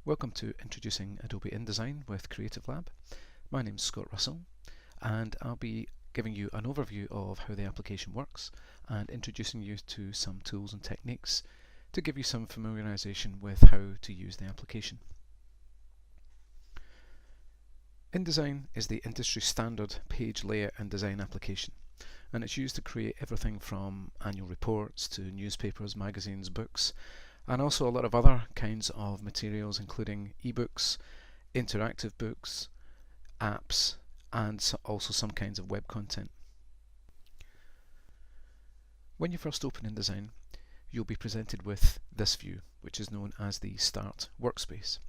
Welcome to Introducing Adobe InDesign with creativelab. My name is Scott Russell and I'll be giving you an overview of how the application works and introducing you to some tools and techniques to give you some familiarization with how to use the application. InDesign is the industry standard page layout and design application, and it's used to create everything from annual reports to newspapers, magazines, books, and also a lot of other kinds of materials, including ebooks, interactive books, apps, and also some kinds of web content. When you first open InDesign, you'll be presented with this view, which is known as the Start Workspace.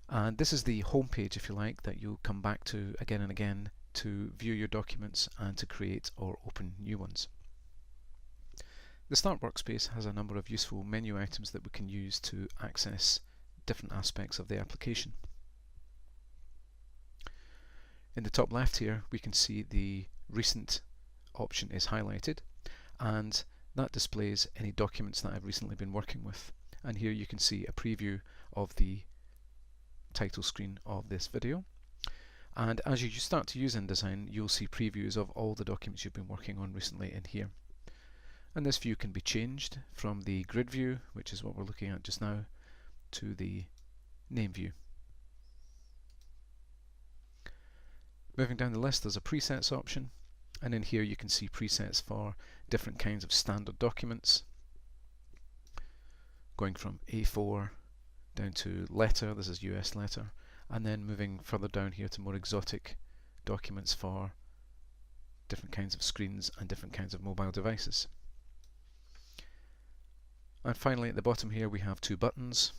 And this is the home page, if you like, that you'll come back to again and again to view your documents and to create or open new ones. The Start Workspace has a number of useful menu items that we can use to access different aspects of the application. In the top left here, we can see the Recent option is highlighted, and that displays any documents that I've recently been working with. And here you can see a preview of the title screen of this video. And as you start to use InDesign, you'll see previews of all the documents you've been working on recently in here. And this view can be changed from the grid view, which is what we're looking at just now, to the name view. Moving down the list, there's a presets option, and in here you can see presets for different kinds of standard documents, going from A4 down to letter, this is US letter, and then moving further down here to more exotic documents for different kinds of screens and different kinds of mobile devices. And finally at the bottom here we have two buttons,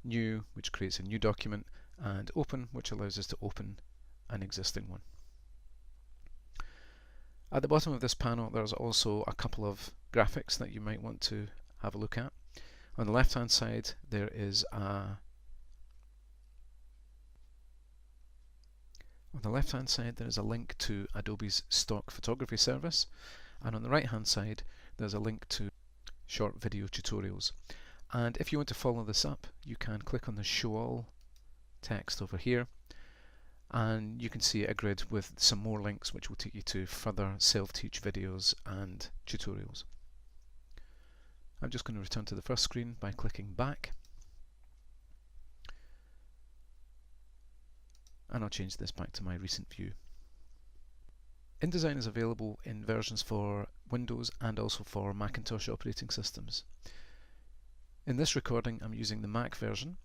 New, which creates a new document, and Open, which allows us to open an existing one. At the bottom of this panel there's also a couple of graphics that you might want to have a look at. On the left hand side there is a link to Adobe's stock photography service, and on the right hand side there's a link to short video tutorials. And if you want to follow this up, you can click on the Show All text over here, and you can see a grid with some more links which will take you to further self-teach videos and tutorials. I'm just going to return to the first screen by clicking back, and I'll change this back to my recent view. InDesign is available in versions for Windows and also for Macintosh operating systems. In this recording I'm using the Mac version.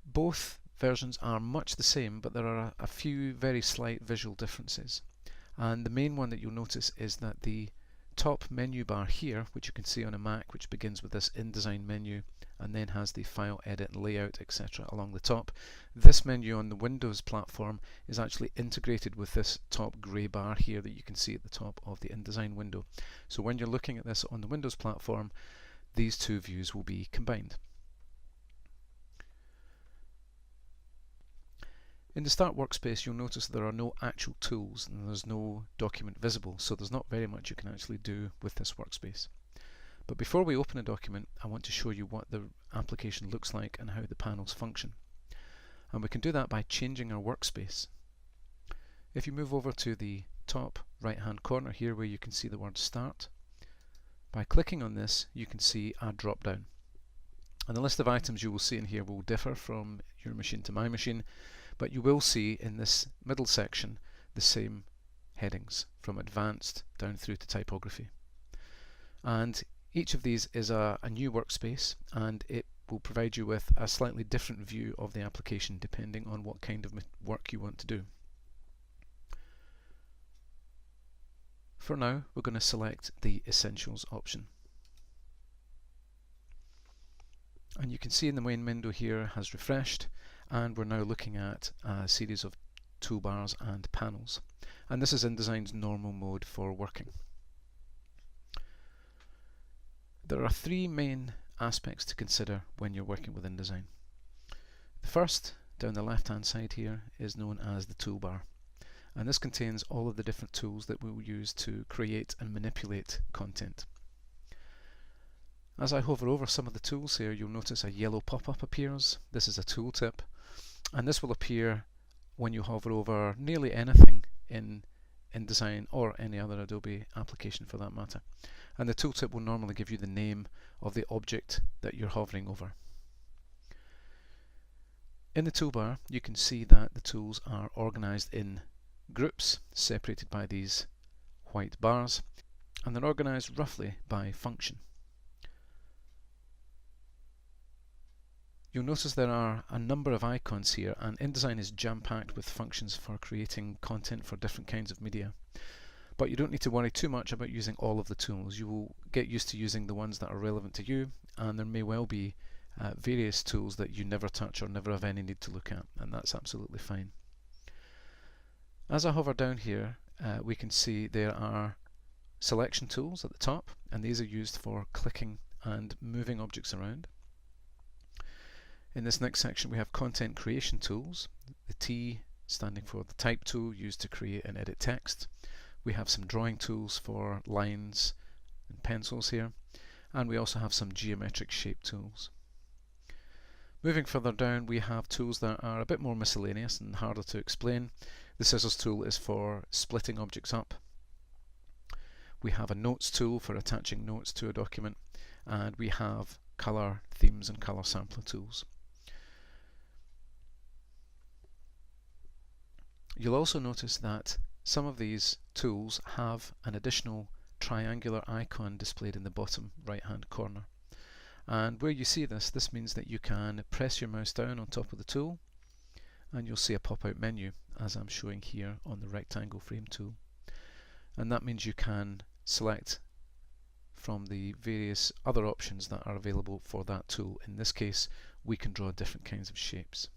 Both versions are much the same, but there are a few very slight visual differences. And the main one that you'll notice is that the top menu bar here, which you can see on a Mac, which begins with this InDesign menu and then has the File, Edit and Layout, etc. along the top. This menu on the Windows platform is actually integrated with this top grey bar here that you can see at the top of the InDesign window. So when you're looking at this on the Windows platform, these two views will be combined. In the Start Workspace you'll notice there are no actual tools and there's no document visible, so there's not very much you can actually do with this workspace. But before we open a document, I want to show you what the application looks like and how the panels function. And we can do that by changing our workspace. If you move over to the top right hand corner here where you can see the word Start, by clicking on this you can see a drop down. And the list of items you will see in here will differ from your machine to my machine, but you will see in this middle section the same headings from Advanced down through to Typography. And each of these is a new workspace, and it will provide you with a slightly different view of the application depending on what kind of work you want to do. For now, we're going to select the Essentials option. And you can see in the main window here has refreshed, and we're now looking at a series of toolbars and panels. And this is InDesign's normal mode for working. There are three main aspects to consider when you're working with InDesign. The first, down the left hand side here, is known as the toolbar, and this contains all of the different tools that we will use to create and manipulate content. As I hover over some of the tools here, you'll notice a yellow pop-up appears. This is a tooltip, and this will appear when you hover over nearly anything in InDesign or any other Adobe application for that matter. And the tooltip will normally give you the name of the object that you're hovering over. In the toolbar, you can see that the tools are organized in groups separated by these white bars, and they're organized roughly by function. You'll notice there are a number of icons here, and InDesign is jam-packed with functions for creating content for different kinds of media. But you don't need to worry too much about using all of the tools. You will get used to using the ones that are relevant to you, and there may well be various tools that you never touch or never have any need to look at, and that's absolutely fine. As I hover down here, we can see there are selection tools at the top, and these are used for clicking and moving objects around. In this next section we have content creation tools, the T standing for the type tool used to create and edit text. We have some drawing tools for lines and pencils here, and we also have some geometric shape tools. Moving further down, we have tools that are a bit more miscellaneous and harder to explain. The scissors tool is for splitting objects up. We have a notes tool for attaching notes to a document, and we have color themes and color sampler tools. You'll also notice that some of these tools have an additional triangular icon displayed in the bottom right hand corner. And where you see this, this means that you can press your mouse down on top of the tool and you'll see a pop-out menu, as I'm showing here on the rectangle frame tool. And that means you can select from the various other options that are available for that tool. In this case, we can draw different kinds of shapes.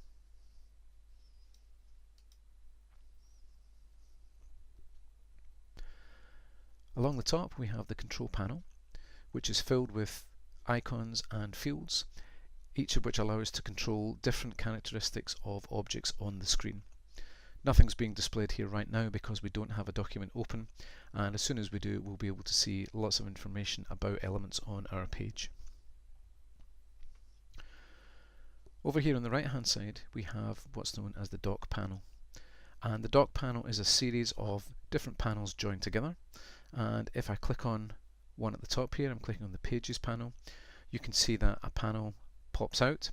Along the top we have the control panel, which is filled with icons and fields, each of which allow us to control different characteristics of objects on the screen. Nothing's being displayed here right now because we don't have a document open, and as soon as we do, we'll be able to see lots of information about elements on our page. Over here on the right hand side we have what's known as the dock panel, and the dock panel is a series of different panels joined together. And if I click on one at the top here, I'm clicking on the Pages panel, you can see that a panel pops out.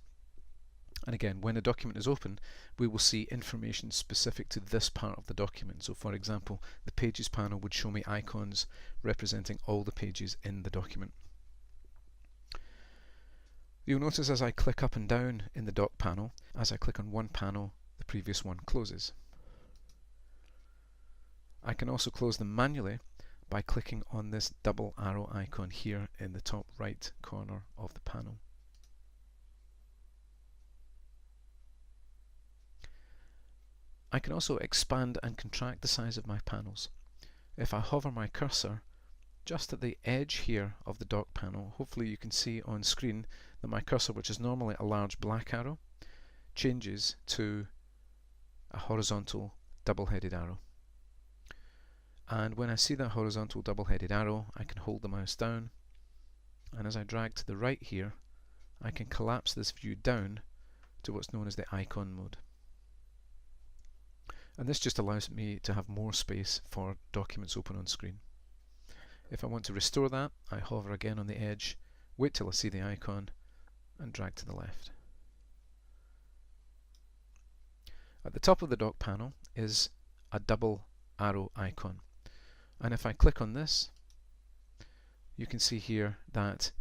And again, when a document is open, we will see information specific to this part of the document. So for example, the Pages panel would show me icons representing all the pages in the document. You'll notice as I click up and down in the dock panel, as I click on one panel, the previous one closes. I can also close them manually by clicking on this double arrow icon here in the top right corner of the panel. I can also expand and contract the size of my panels. If I hover my cursor just at the edge here of the dock panel, hopefully you can see on screen that my cursor, which is normally a large black arrow, changes to a horizontal double-headed arrow. And when I see that horizontal double-headed arrow, I can hold the mouse down, and as I drag to the right here, I can collapse this view down to what's known as the icon mode. And this just allows me to have more space for documents open on screen. If I want to restore that, I hover again on the edge, wait till I see the icon, and drag to the left. At the top of the dock panel is a double arrow icon. And if I click on this, you can see here that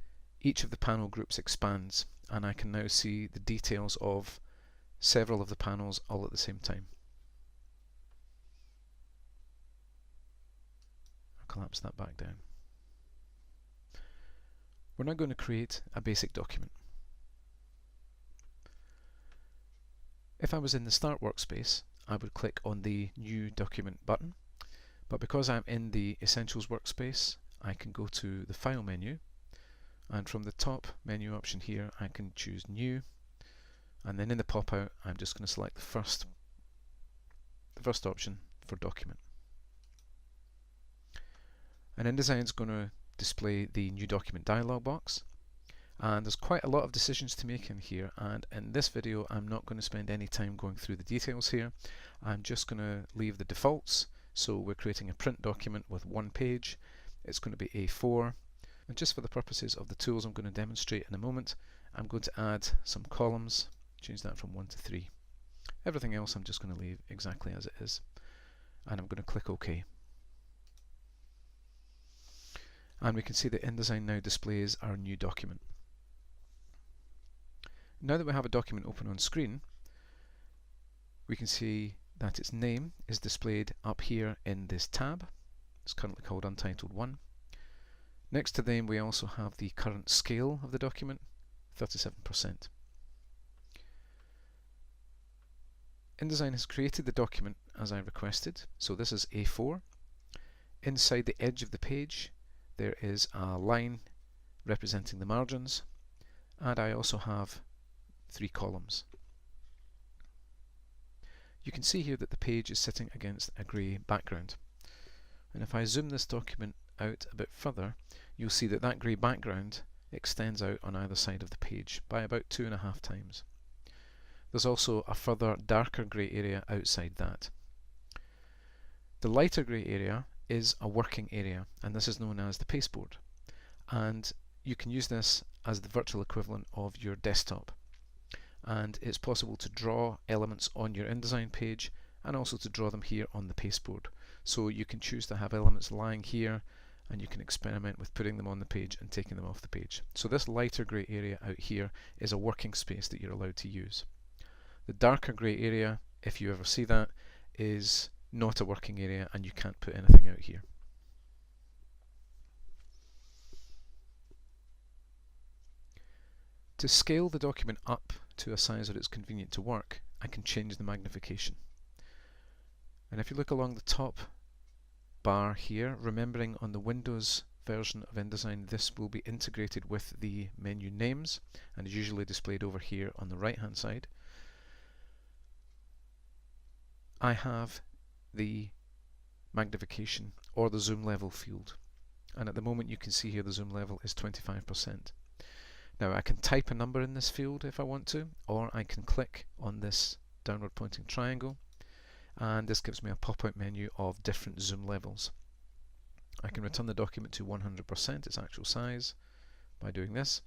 each of the panel groups expands, and I can now see the details of several of the panels all at the same time. I'll collapse that back down. We're now going to create a basic document. If I was in the Start workspace, I would click on the New Document button. But because I'm in the Essentials workspace, I can go to the File menu, and from the top menu option here I can choose New, and then in the pop-out I'm just going to select the first option for Document. And InDesign is going to display the New Document dialog box, And there's quite a lot of decisions to make in here, and in this video I'm not going to spend any time going through the details here. I'm just going to leave the defaults. So we're creating a print document with one page. It's going to be A4, and just for the purposes of the tools I'm going to demonstrate in a moment, I'm going to add some columns, change that from 1 to 3. Everything else I'm just going to leave exactly as it is, and I'm going to click OK. And we can see that InDesign now displays our new document. Now that we have a document open on screen, we can see that its name is displayed up here in this tab. It's currently called Untitled 1. Next to them we also have the current scale of the document, 37%. InDesign has created the document as I requested, so this is A4. Inside the edge of the page there is a line representing the margins, and I also have 3 columns. You can see here that the page is sitting against a grey background, and if I zoom this document out a bit further, you'll see that that grey background extends out on either side of the page by about 2.5 times. There's also a further darker grey area outside that. The lighter grey area is a working area, and this is known as the pasteboard, and you can use this as the virtual equivalent of your desktop. And it's possible to draw elements on your InDesign page and also to draw them here on the pasteboard. So you can choose to have elements lying here, and you can experiment with putting them on the page and taking them off the page. So this lighter grey area out here is a working space that you're allowed to use. The darker grey area, if you ever see that, is not a working area and you can't put anything out here. To scale the document up to a size that it's convenient to work, I can change the magnification. And if you look along the top bar here, remembering on the Windows version of InDesign this will be integrated with the menu names and is usually displayed over here on the right hand side, I have the magnification or the zoom level field, and at the moment you can see here the zoom level is 25%. Now I can type a number in this field if I want to, or I can click on this downward pointing triangle, and this gives me a pop-out menu of different zoom levels. I can return the document to 100% its actual size by doing this,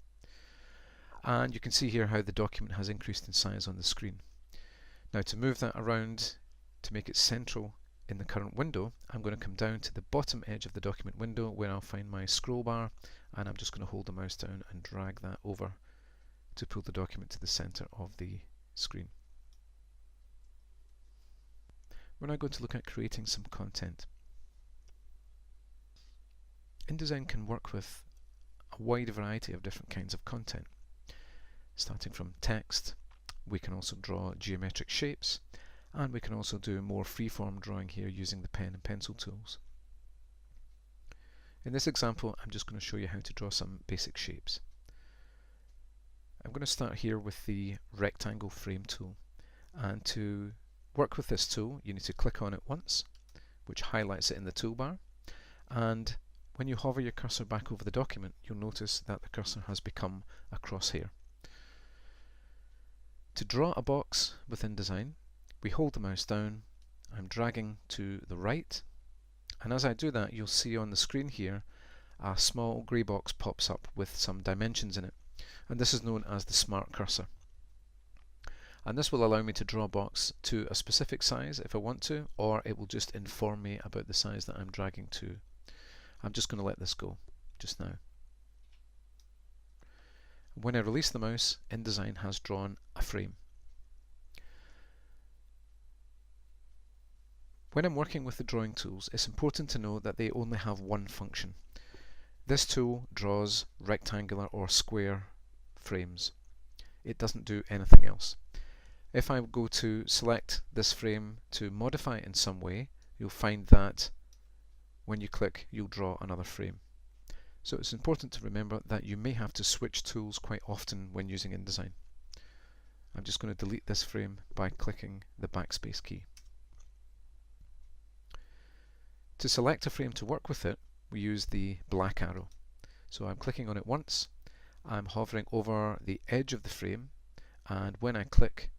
and you can see here how the document has increased in size on the screen. Now to move that around to make it central in the current window, I'm going to come down to the bottom edge of the document window where I'll find my scroll bar, and I'm just going to hold the mouse down and drag that over to pull the document to the center of the screen. We're now going to look at creating some content. InDesign can work with a wide variety of different kinds of content. Starting from text, we can also draw geometric shapes, and we can also do more freeform drawing here using the pen and pencil tools. In this example, I'm just going to show you how to draw some basic shapes. I'm going to start here with the rectangle frame tool, and to work with this tool you need to click on it once, which highlights it in the toolbar, and when you hover your cursor back over the document you'll notice that the cursor has become a crosshair. To draw a box with InDesign, we hold the mouse down, I'm dragging to the right, and as I do that you'll see on the screen here a small grey box pops up with some dimensions in it, and this is known as the smart cursor. And this will allow me to draw a box to a specific size if I want to, or it will just inform me about the size that I'm dragging to. I'm just going to let this go just now. When I release the mouse, InDesign has drawn a frame. When I'm working with the drawing tools, it's important to know that they only have one function. This tool draws rectangular or square frames. It doesn't do anything else. If I go to select this frame to modify it in some way, you'll find that when you click you'll draw another frame. So it's important to remember that you may have to switch tools quite often when using InDesign. I'm just going to delete this frame by clicking the backspace key. To select a frame to work with it, we use the black arrow. So I'm clicking on it once, I'm hovering over the edge of the frame, and when I click,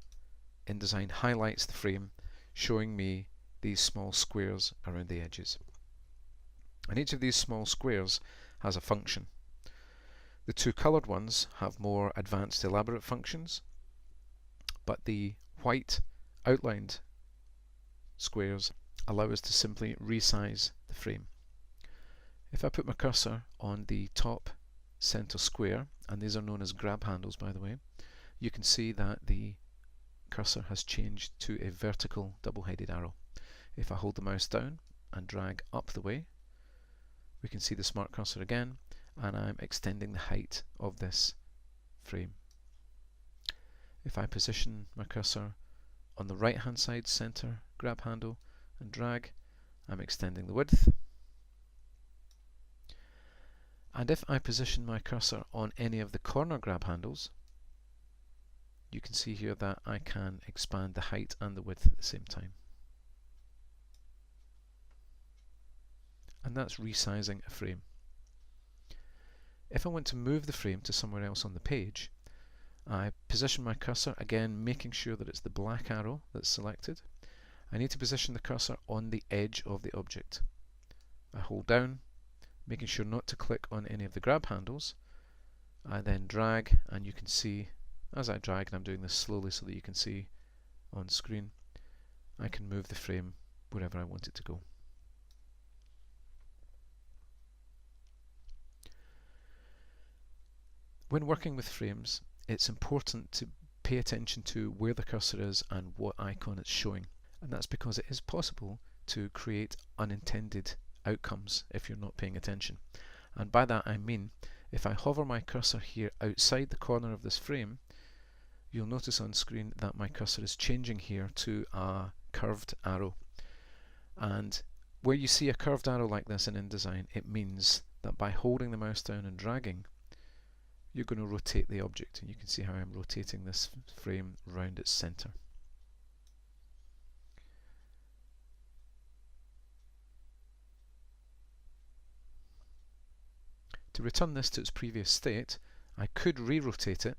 InDesign highlights the frame, showing me these small squares around the edges. And each of these small squares has a function. The two coloured ones have more advanced, elaborate functions, but the white outlined squares allow us to simply resize the frame. If I put my cursor on the top center square, and these are known as grab handles by the way, you can see that the cursor has changed to a vertical double-headed arrow. If I hold the mouse down and drag up the way, we can see the smart cursor again, and I'm extending the height of this frame. If I position my cursor on the right hand side center grab handle and drag, I'm extending the width. And if I position my cursor on any of the corner grab handles, you can see here that I can expand the height and the width at the same time. And that's resizing a frame. If I want to move the frame to somewhere else on the page, I position my cursor, again making sure that it's the black arrow that's selected. I need to position the cursor on the edge of the object. I hold down, making sure not to click on any of the grab handles. I then drag, and you can see as I drag, and I'm doing this slowly so that you can see on screen, I can move the frame wherever I want it to go. When working with frames, it's important to pay attention to where the cursor is and what icon it's showing. And that's because it is possible to create unintended outcomes if you're not paying attention. And by that I mean, if I hover my cursor here outside the corner of this frame, you'll notice on screen that my cursor is changing here to a curved arrow. And where you see a curved arrow like this in InDesign, it means that by holding the mouse down and dragging, you're going to rotate the object, and you can see how I'm rotating this frame round its center. To return this to its previous state, I could re-rotate it,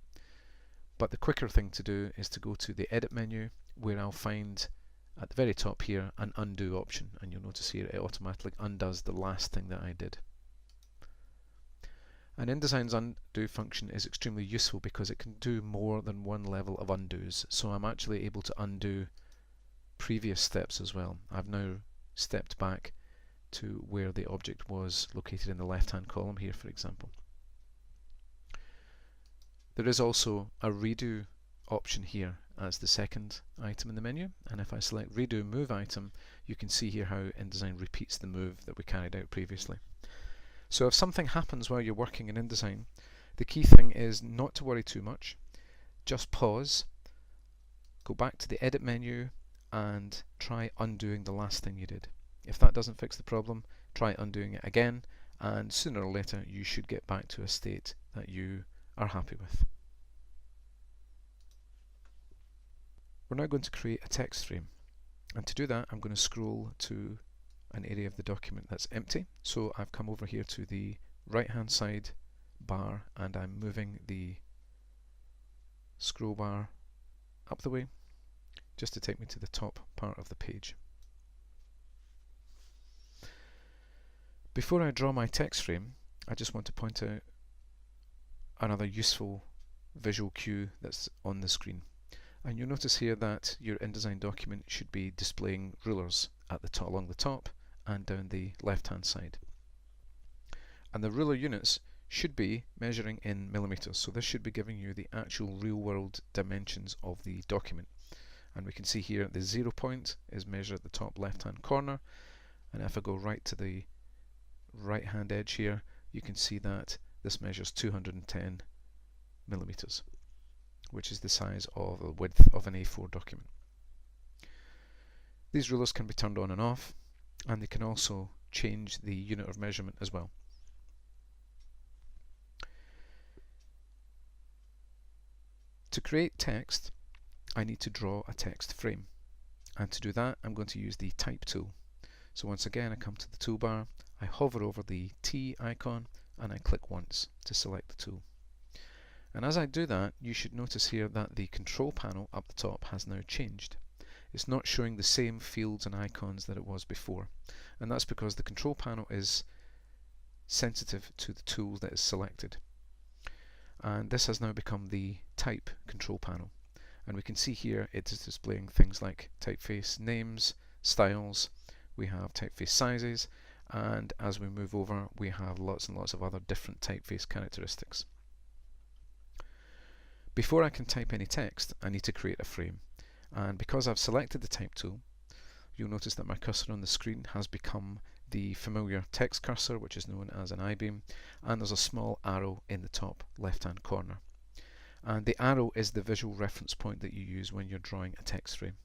but the quicker thing to do is to go to the Edit menu, where I'll find at the very top here an Undo option, and you'll notice here it automatically undoes the last thing that I did. And InDesign's undo function is extremely useful because it can do more than one level of undos, so I'm actually able to undo previous steps as well. I've now stepped back to where the object was located in the left hand column here, for example. There is also a redo option here as the second item in the menu, and if I select redo move item, you can see here how InDesign repeats the move that we carried out previously. So if something happens while you're working in InDesign, the key thing is not to worry too much. Just pause, go back to the Edit menu, and try undoing the last thing you did. If that doesn't fix the problem, try undoing it again, and sooner or later you should get back to a state that you are happy with. We're now going to create a text frame, and to do that I'm going to scroll to an area of the document that's empty. So I've come over here to the right hand side bar, and I'm moving the scroll bar up the way just to take me to the top part of the page. Before I draw my text frame, I just want to point out another useful visual cue that's on the screen. And you'll notice here that your InDesign document should be displaying rulers at the top, along the top and down the left hand side. And the ruler units should be measuring in millimeters, so this should be giving you the actual real world dimensions of the document. And we can see here the 0 point is measured at the top left hand corner, and if I go right to the right hand edge here, you can see that this measures 210 millimeters, which is the size of the width of an A4 document. These rulers can be turned on and off, and they can also change the unit of measurement as well. To create text, I need to draw a text frame, and to do that I'm going to use the Type tool. So once again I come to the toolbar, I hover over the T icon and I click once to select the tool. And as I do that, you should notice here that the control panel up the top has now changed. It's not showing the same fields and icons that it was before, and that's because the control panel is sensitive to the tool that is selected. And this has now become the type control panel, and we can see here it is displaying things like typeface names, styles, we have typeface sizes, and as we move over we have lots and lots of other different typeface characteristics. Before I can type any text, I need to create a frame, and because I've selected the type tool, you'll notice that my cursor on the screen has become the familiar text cursor, which is known as an I-beam, and there's a small arrow in the top left hand corner. And the arrow is the visual reference point that you use when you're drawing a text frame.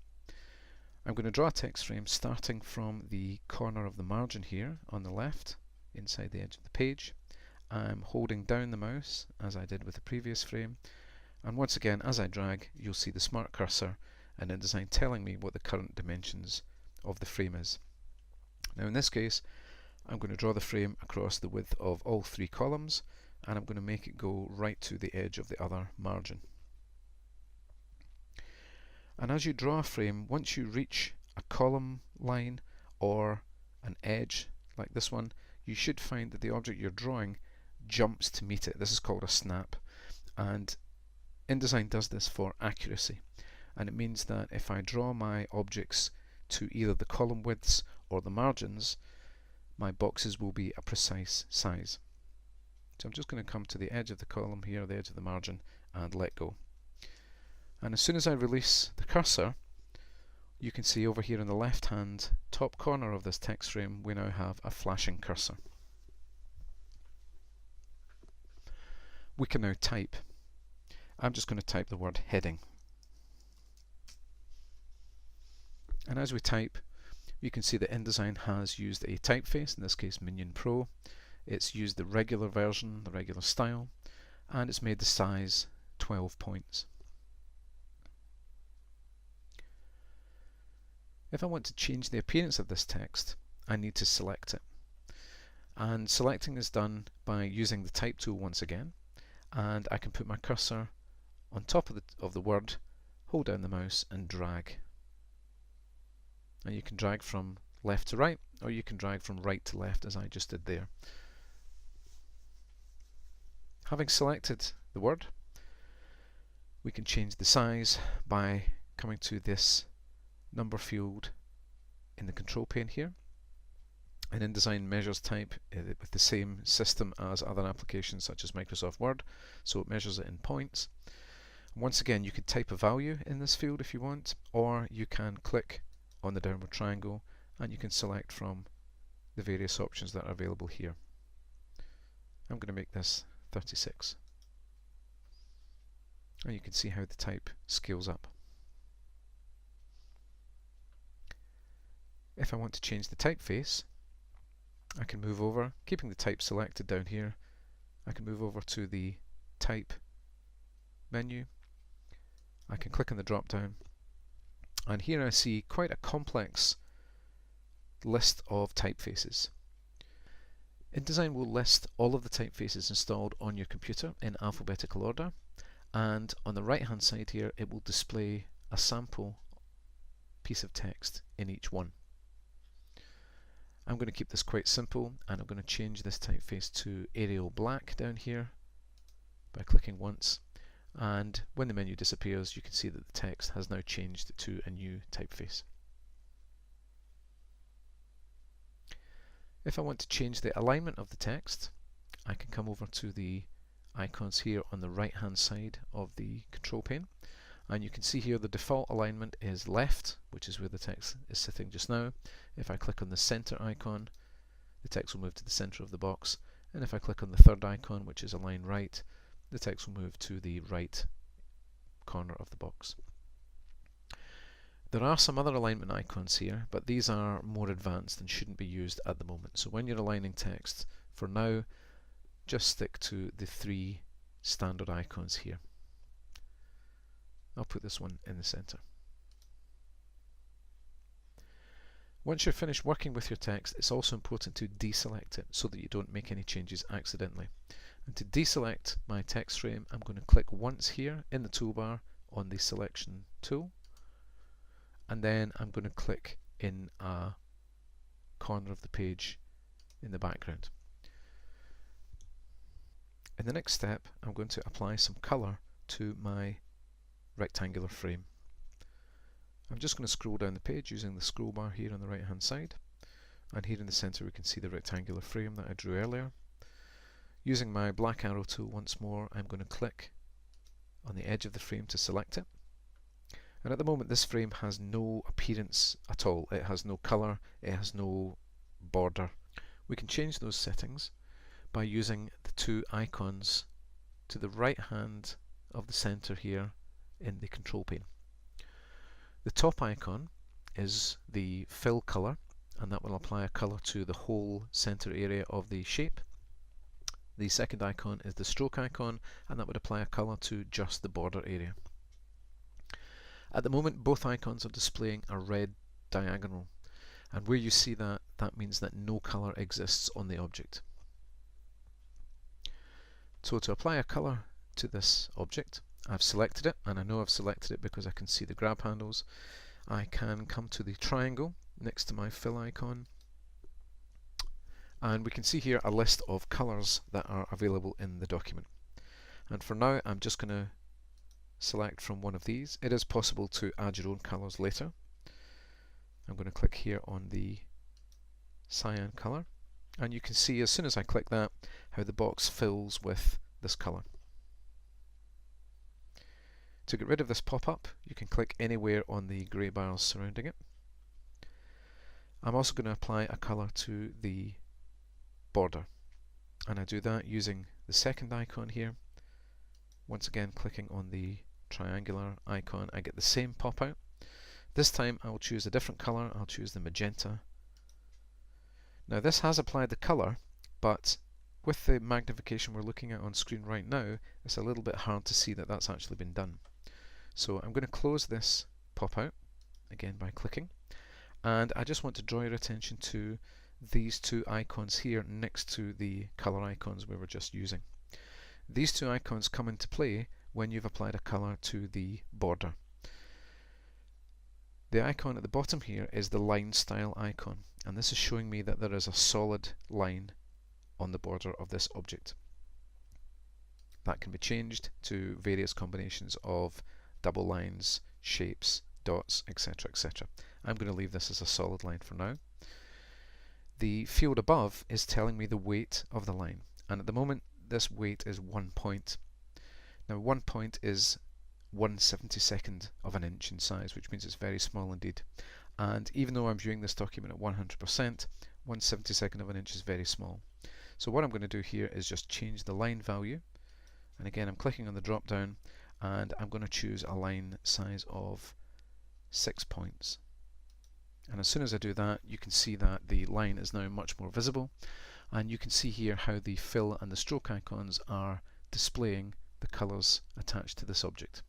I'm going to draw a text frame starting from the corner of the margin here on the left, inside the edge of the page. I'm holding down the mouse, as I did with the previous frame, and once again, as I drag, you'll see the smart cursor and InDesign telling me what the current dimensions of the frame is. Now in this case, I'm going to draw the frame across the width of all three columns, and I'm going to make it go right to the edge of the other margin. And as you draw a frame, once you reach a column line or an edge like this one, you should find that the object you're drawing jumps to meet it. This is called a snap, and InDesign does this for accuracy, and it means that if I draw my objects to either the column widths or the margins, my boxes will be a precise size. So I'm just going to come to the edge of the column here, the edge of the margin, and let go. And as soon as I release the cursor, you can see over here in the left hand top corner of this text frame we now have a flashing cursor. We can now type. I'm just going to type the word heading. And as we type, you can see that InDesign has used a typeface, in this case Minion Pro. It's used the regular version, the regular style, and it's made the size 12 points. If I want to change the appearance of this text, I need to select it. And selecting is done by using the type tool once again, and I can put my cursor on top of the word, hold down the mouse and drag. And you can drag from left to right, or you can drag from right to left as I just did there. Having selected the word, we can change the size by coming to this number field in the control pane here. And InDesign measures type with the same system as other applications such as Microsoft Word, so it measures it in points. Once again, you could type a value in this field if you want, or you can click on the downward triangle and you can select from the various options that are available here. I'm going to make this 36. And you can see how the type scales up. If I want to change the typeface, I can move over, keeping the type selected down here. I can move over to the type menu. I can click on the drop down, and here I see quite a complex list of typefaces. InDesign will list all of the typefaces installed on your computer in alphabetical order, and on the right hand side here it will display a sample piece of text in each one. I'm going to keep this quite simple, and I'm going to change this typeface to Arial Black down here by clicking once, and when the menu disappears you can see that the text has now changed to a new typeface. If I want to change the alignment of the text, I can come over to the icons here on the right hand side of the control pane, and you can see here the default alignment is left, which is where the text is sitting just now. If I click on the center icon, the text will move to the center of the box, and if I click on the third icon, which is align right, the text will move to the right corner of the box. There are some other alignment icons here, but these are more advanced and shouldn't be used at the moment. So when you're aligning text, for now, just stick to the three standard icons here. I'll put this one in the center. Once you're finished working with your text, it's also important to deselect it so that you don't make any changes accidentally. And to deselect my text frame, I'm going to click once here in the toolbar on the selection tool, and then I'm going to click in a corner of the page in the background. In the next step, I'm going to apply some colour to my rectangular frame. I'm just going to scroll down the page using the scroll bar here on the right hand side, and here in the centre we can see the rectangular frame that I drew earlier. Using my black arrow tool once more, I'm going to click on the edge of the frame to select it. And at the moment this frame has no appearance at all. It has no colour, it has no border. We can change those settings by using the two icons to the right hand of the centre here in the control pane. The top icon is the fill colour, and that will apply a colour to the whole centre area of the shape. The second icon is the stroke icon, and that would apply a colour to just the border area. At the moment both icons are displaying a red diagonal, and where you see that, that means that no colour exists on the object. So to apply a colour to this object, I've selected it, and I know I've selected it because I can see the grab handles. I can come to the triangle next to my fill icon, and we can see here a list of colours that are available in the document. And for now I'm just going to select from one of these. It is possible to add your own colours later. I'm going to click here on the cyan colour, and you can see as soon as I click that how the box fills with this colour. To get rid of this pop-up, you can click anywhere on the grey bars surrounding it. I'm also going to apply a colour to the border, and I do that using the second icon here. Once again clicking on the triangular icon, I get the same pop out. This time I will choose a different colour. I'll choose the magenta. Now this has applied the colour, but with the magnification we're looking at on screen right now, it's a little bit hard to see that that's actually been done. So I'm going to close this pop out again by clicking, and I just want to draw your attention to these two icons here next to the colour icons we were just using. These two icons come into play when you've applied a colour to the border. The icon at the bottom here is the line style icon, and this is showing me that there is a solid line on the border of this object. That can be changed to various combinations of double lines, shapes, dots, etc, etc. I'm going to leave this as a solid line for now. The field above is telling me the weight of the line, and at the moment this weight is 1 point. Now 1 point is 1/72 of an inch in size, which means it's very small indeed. And even though I'm viewing this document at 100%, 1/72 of an inch is very small. So what I'm going to do here is just change the line value, and again I'm clicking on the drop down, and I'm going to choose a line size of 6 points. And as soon as I do that, you can see that the line is now much more visible, and you can see here how the fill and the stroke icons are displaying the colours attached to this object.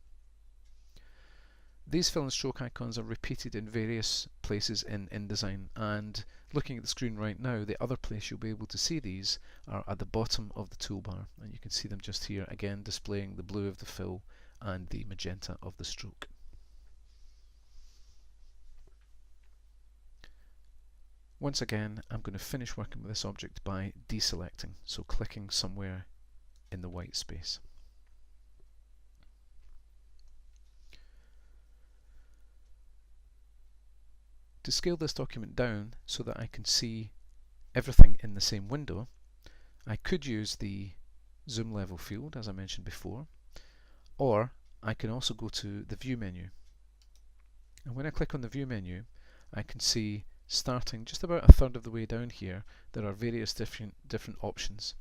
These fill and stroke icons are repeated in various places in InDesign, and looking at the screen right now, the other place you'll be able to see these are at the bottom of the toolbar, and you can see them just here again displaying the blue of the fill and the magenta of the stroke. Once again, I'm going to finish working with this object by deselecting, so clicking somewhere in the white space. To scale this document down so that I can see everything in the same window, I could use the zoom level field as I mentioned before, or I can also go to the view menu. And when I click on the view menu, I can see starting just about a third of the way down here, there are various different options.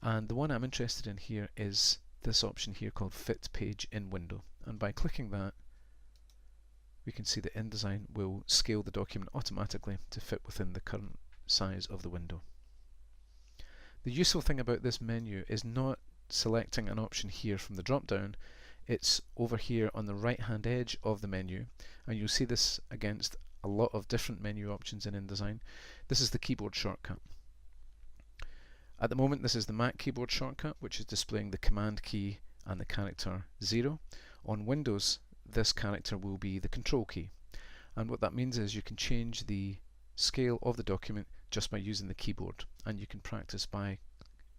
And the one I'm interested in here is this option here called Fit Page in Window. And by clicking that, we can see that InDesign will scale the document automatically to fit within the current size of the window. The useful thing about this menu is not selecting an option here from the drop down, it's over here on the right hand edge of the menu, and you'll see this against a lot of different menu options in InDesign. This is the keyboard shortcut. At the moment this is the Mac keyboard shortcut, which is displaying the Command key and the character 0. On Windows this character will be the Control key, and what that means is you can change the scale of the document just by using the keyboard, and you can practice by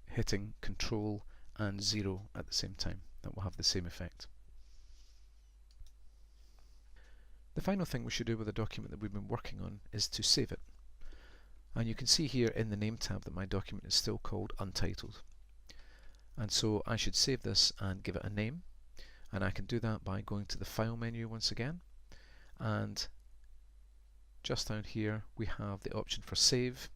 hitting Control and 0 at the same time. That will have the same effect. The final thing we should do with a document that we've been working on is to save it. And you can see here in the Name tab that my document is still called Untitled. And so I should save this and give it a name. And I can do that by going to the File menu once again. And just down here we have the option for Save.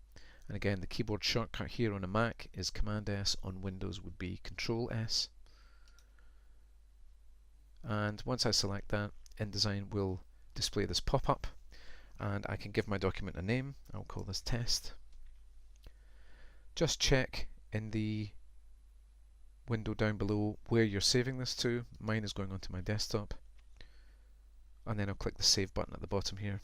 And again, the keyboard shortcut here on a Mac is Command S, on Windows would be Control S. And once I select that, InDesign will display this pop-up, and I can give my document a name. I'll call this Test. Just check in the window down below where you're saving this to. Mine is going onto my desktop, and then I'll click the Save button at the bottom here.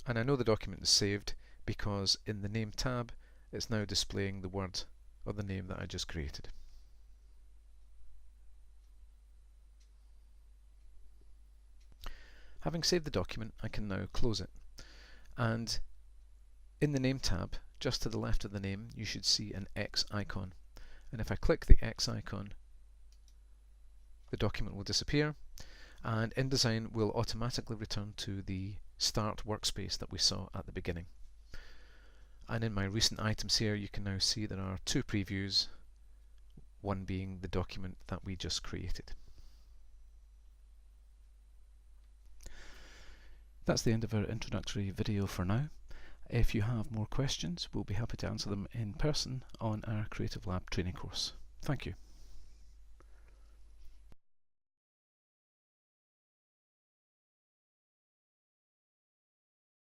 And I know the document is saved because in the Name tab it's now displaying the word or the name that I just created. Having saved the document, I can now close it. And in the Name tab, just to the left of the name, you should see an X icon. And if I click the X icon, the document will disappear, and InDesign will automatically return to the Start workspace that we saw at the beginning. And in my recent items here, you can now see there are two previews, one being the document that we just created. That's the end of our introductory video for now. If you have more questions, we'll be happy to answer them in person on our Creative Lab training course. Thank you.